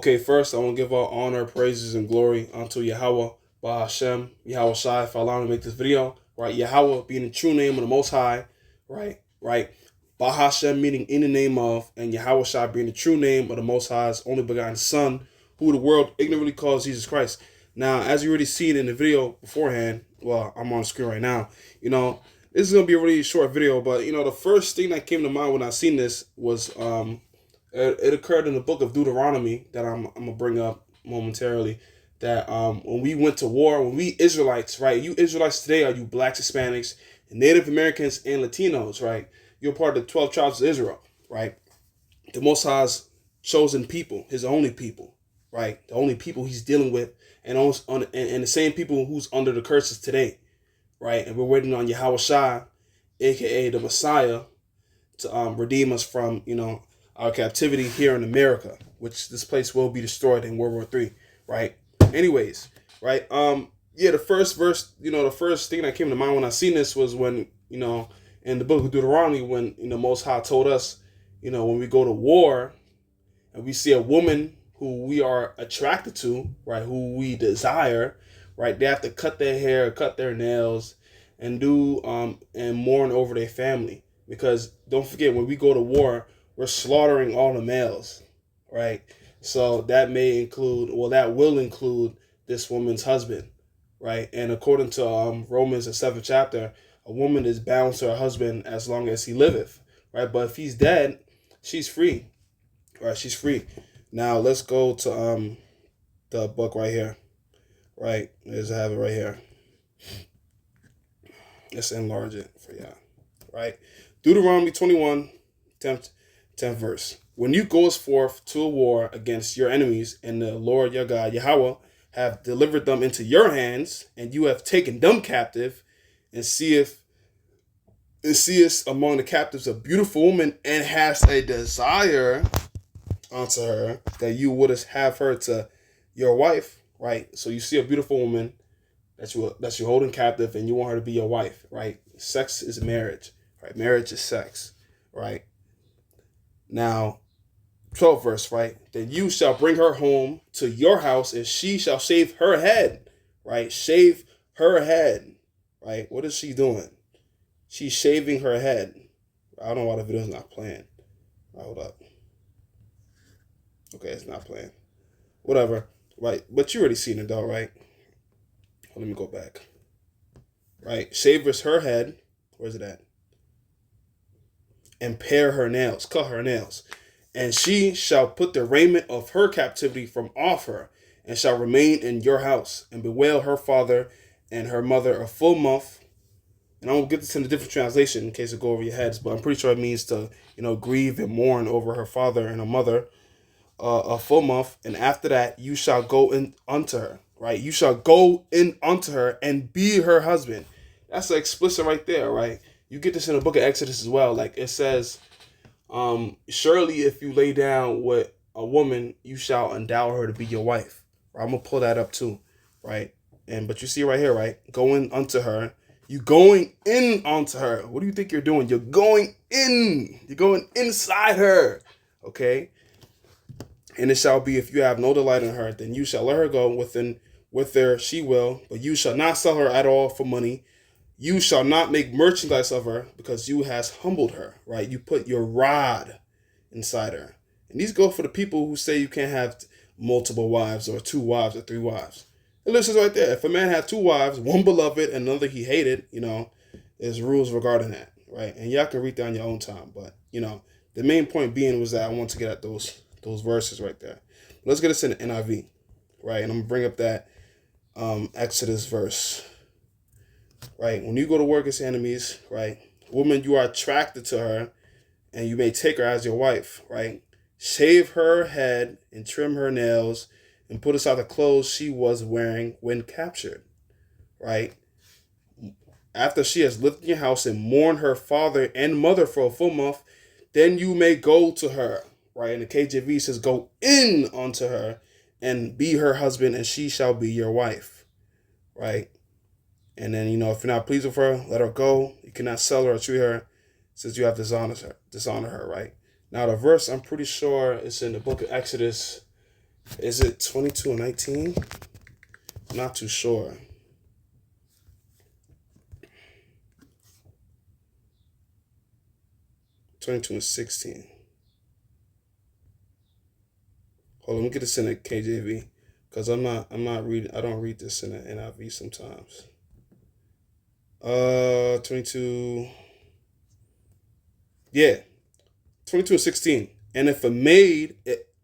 Okay, first I want to give all honor, praises, and glory unto Yahweh, Bahashem, Yahweh Shai, for allowing me to make this video. Right, Yahweh being the true name of the Most High. Right. Bahashem meaning in the name of, and Yahweh Shai being the true name of the Most High's only begotten Son, who the world ignorantly calls Jesus Christ. Now, as you already seen in the video beforehand, well, I'm on the screen right now. This is gonna be a really short video, but the first thing that came to mind when I seen this was it occurred in the book of Deuteronomy that I'm gonna bring up momentarily. That when we went to war, when we Israelites, right? You Israelites today, are you blacks, Hispanics, Native Americans, and Latinos, right? You're part of the 12 tribes of Israel, right? The Most High's chosen people, His only people, right? The only people He's dealing with, and the same people who's under the curses today, right? And we're waiting on Yahweh Shai, aka the Messiah, to redeem us from our captivity here in America, which this place will be destroyed in World War III, right? Anyways, right? Yeah, the first verse, the first thing that came to mind when I seen this was when, in the book of Deuteronomy, when Most High told us, when we go to war and we see a woman who we are attracted to, right, who we desire, right, they have to cut their hair, cut their nails, and do and mourn over their family. Because don't forget, when we go to war, we're slaughtering all the males, right? So that will include this woman's husband, right? And according to Romans, the 7th chapter, a woman is bound to her husband as long as he liveth, right? But if he's dead, she's free, right? She's free. Now let's go to the book right here, right? I have it right here. Let's enlarge it for y'all, right? Deuteronomy 21, 10th verse. When you goes forth to a war against your enemies, and the Lord your God, Yahweh, have delivered them into your hands, and you have taken them captive, and seest among the captives a beautiful woman, and hast a desire unto her, that you wouldest have her to your wife, right? So you see a beautiful woman that you're holding captive, and you want her to be your wife, right? Sex is marriage, right? Marriage is sex, right? Now, 12th verse, right? Then you shall bring her home to your house, and she shall shave her head, right? Shave her head, right? What is she doing? She's shaving her head. I don't know why the video's not playing. Hold up. Okay, it's not playing. Whatever, right? But you already seen it though, right? Let me go back. Right? Shaves her head. Where's it at? And pare her nails. Cut her nails. And she shall put the raiment of her captivity from off her, and shall remain in your house, and bewail her father and her mother a full month. And I won't get this in a different translation in case it go over your heads, but I'm pretty sure it means to, grieve and mourn over her father and her mother a full month. And after that, you shall go in unto her, right? You shall go in unto her and be her husband. That's explicit right there, right? You get this in the book of Exodus as well. Like it says, surely if you lay down with a woman, you shall endow her to be your wife. Right? I'm gonna pull that up too, right? But you see right here, right? Going unto her. You going in onto her. What do you think you're doing? You're going in. You're going inside her. Okay? And it shall be, if you have no delight in her, then you shall let her go with her she will, but you shall not sell her at all for money. You shall not make merchandise of her, because you has humbled her, right? You put your rod inside her. And these go for the people who say you can't have multiple wives or 2 wives or 3 wives. It lists right there. If a man had 2 wives, one beloved and another he hated, there's rules regarding that, right? And y'all can read that on your own time. But, the main point being was that I want to get at those verses right there. Let's get this in the NIV, right? And I'm going to bring up that Exodus verse. Right, when you go to war against enemies, right, woman, you are attracted to her, and you may take her as your wife, right? Shave her head and trim her nails, and put aside the clothes she was wearing when captured, right? After she has lived in your house and mourned her father and mother for a full month, then you may go to her, right? And the KJV says, go in unto her and be her husband, and she shall be your wife, right? And then, if you're not pleased with her, let her go. You cannot sell her or treat her, since you have dishonor her, right? Now, the verse, I'm pretty sure it's in the book of Exodus, Is it 22 and 19? I'm not too sure. 22 and 16. Hold on, let me get this in a KJV. Because I'm not reading, I don't read this in an NIV sometimes. 22. Yeah, 22 and 16. And if a maid,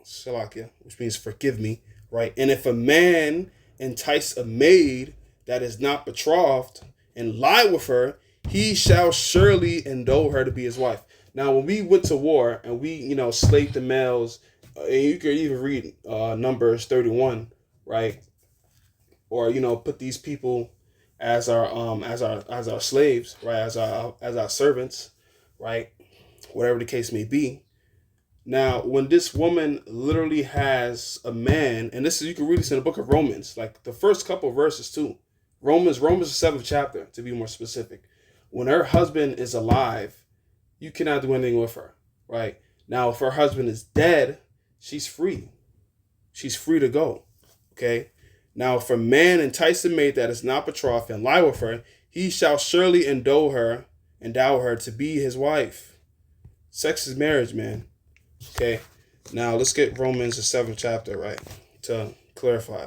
Shalakia, which means forgive me, right? And if a man entice a maid that is not betrothed and lie with her, he shall surely endow her to be his wife. Now, when we went to war and we, slaved the males, and you could even read Numbers 31, right? Or put these people as our slaves, right? As our servants, right? Whatever the case may be. Now, when this woman literally has a man, and this is, you can read this in the book of Romans, like the first couple of verses too. Romans the 7th chapter, to be more specific. When her husband is alive, you cannot do anything with her, right? Now, if her husband is dead, she's free. She's free to go, okay? Now, if a man entice a maid that is not betrothed and lie with her, he shall surely endow her to be his wife. Sex is marriage, man. Okay, now let's get Romans the 7th chapter, right, to clarify.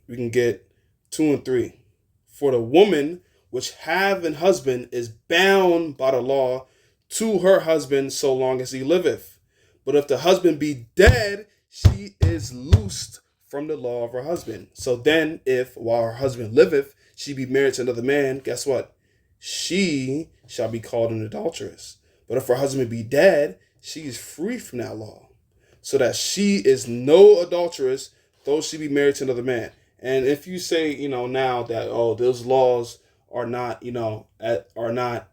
We can get 2 and 3. For the woman which have an husband is bound by the law to her husband so long as he liveth. But if the husband be dead, she is loosed from the law of her husband. So then, if while her husband liveth, she be married to another man, guess what? She shall be called an adulteress. But if her husband be dead, she is free from that law, so that she is no adulteress, though she be married to another man. And if you say, now that those laws are not, are not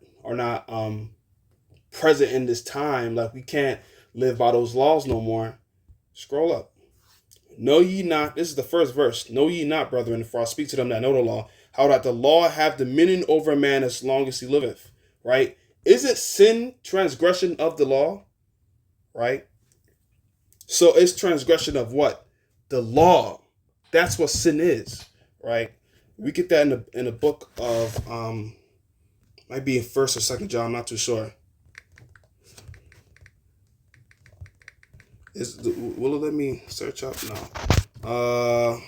present in this time, like we can't live by those laws no more. Scroll up. Know ye not? This is the first verse. Know ye not, brethren, for I speak to them that know the law, how that the law have dominion over a man as long as he liveth. Right? Isn't sin transgression of the law? Right? So it's transgression of what? The law. That's what sin is. Right? We get that in the book of might be in 1st or 2nd John, I'm not too sure. Will it let me search up? No.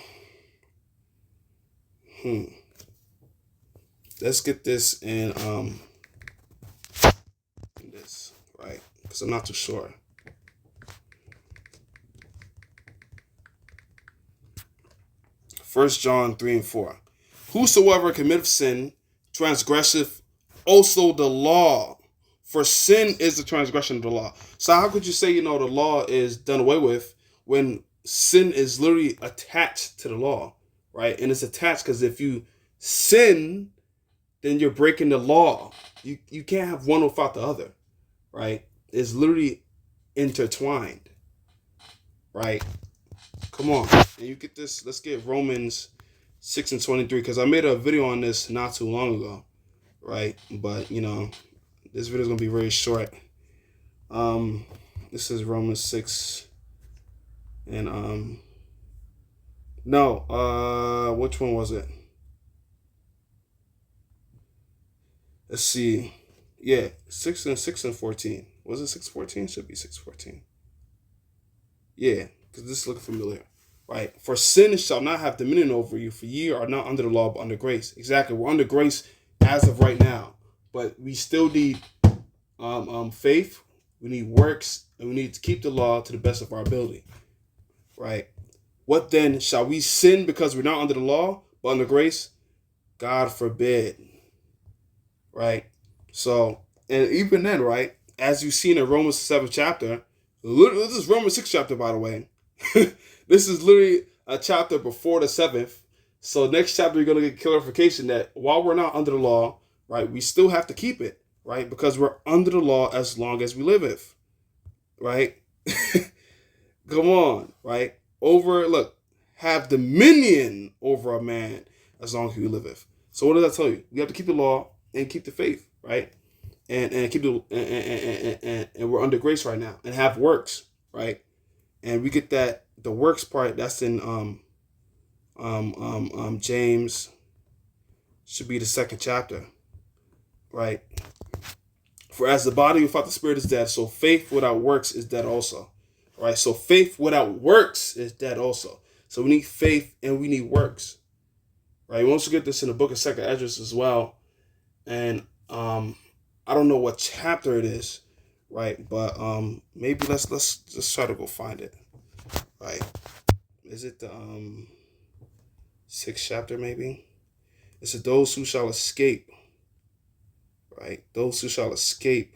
Let's get this in this, right? Because I'm not too sure. First John 3 and 4. Whosoever committeth sin transgresseth also the law. For sin is the transgression of the law. So how could you say, the law is done away with when sin is literally attached to the law, right? And it's attached because if you sin, then you're breaking the law. You can't have one without the other, right? It's literally intertwined, right? Come on. And you get this. Let's get Romans 6 and 23, because I made a video on this not too long ago, right? But, this video is going to be very short. This is Romans 6 and, no, which one was it? Let's see. Yeah, 6 and 14. Was it 6:14? Should be 6:14. Yeah, because this looks familiar. Right? For sin shall not have dominion over you, for ye are not under the law, but under grace. Exactly. We're under grace as of right now. But we still need faith, we need works, and we need to keep the law to the best of our ability. Right? What then? Shall we sin because we're not under the law, but under grace? God forbid. Right? So, and even then, right, as you've seen in Romans 7th chapter, this is Romans 6th chapter, by the way. This is literally a chapter before the 7th. So next chapter, you're going to get clarification that while we're not under the law, right, we still have to keep it, right, because we're under the law as long as we liveth, right? Come on, right? Have dominion over a man as long as he liveth. So what does that tell you? We have to keep the law and keep the faith, right? And keep the and we're under grace right now and have works. right? And we get that the works part that's in James, should be the second chapter, right? For as the body without the spirit is dead, so faith without works is dead also, right? So faith without works is dead also. So we need faith and we need works, right? We also get this in the book of Second Esdras as well, and I don't know what chapter it is, right? But maybe let's just try to go find it, right? Is it the sixth chapter maybe? It said those who shall escape, right? Those who shall escape.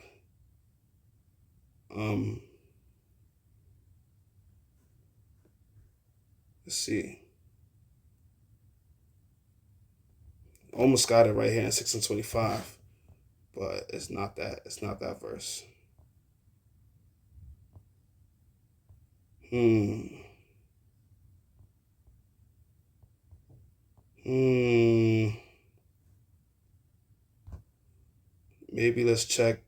Let's see. Almost got it right here in 6:25, but it's not that. It's not that verse. Hmm. Hmm. Maybe let's check.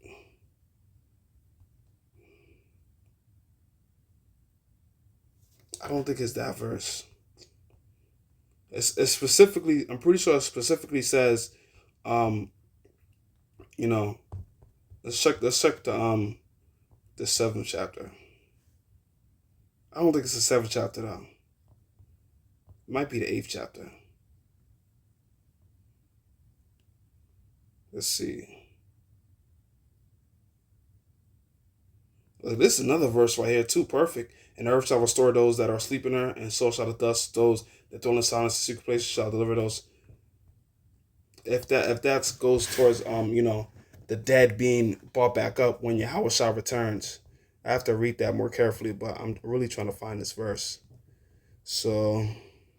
I don't think it's that verse. It's specifically. I'm pretty sure it specifically says, um, you know, let's check. Let's check the seventh chapter. I don't think it's the seventh chapter though. It might be the eighth chapter. Let's see. Look, this is another verse right here too. Perfect. And the earth shall restore those that are asleep in her, and so shall the dust those that dwell in silence and secret places shall deliver those. If that goes towards the dead being brought back up when Yahweh Shah returns. I have to read that more carefully, but I'm really trying to find this verse. So I'm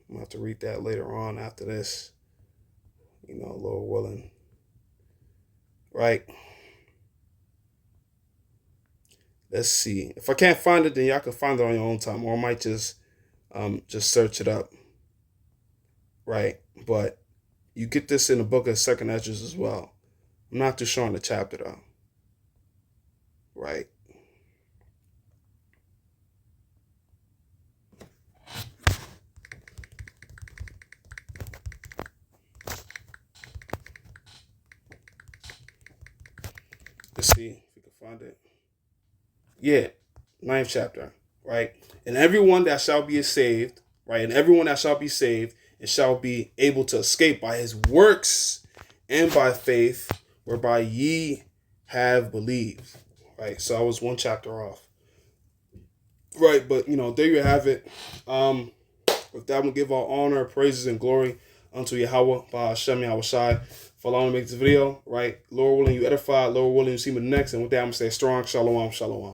gonna have to read that later on after this. Lord willing. Right. Let's see. If I can't find it, then y'all can find it on your own time, or I might just search it up. Right. But you get this in the book of Second Esdras as well. I'm not too sure on the chapter though. Right. Let's see if we can find it. Yeah, ninth chapter, right? And everyone that shall be saved, right? And everyone that shall be saved and shall be able to escape by his works and by faith, whereby ye have believed, right? So I was one chapter off, right? But there you have it. With that, we'll give all honor, praises, and glory unto Yahweh, by Hashem Yahweh Shai, for allowing me to make this video, right? Lord willing, you edify. Lord willing, you see me next. And with that, I'm going to say strong. Shalom, shalom.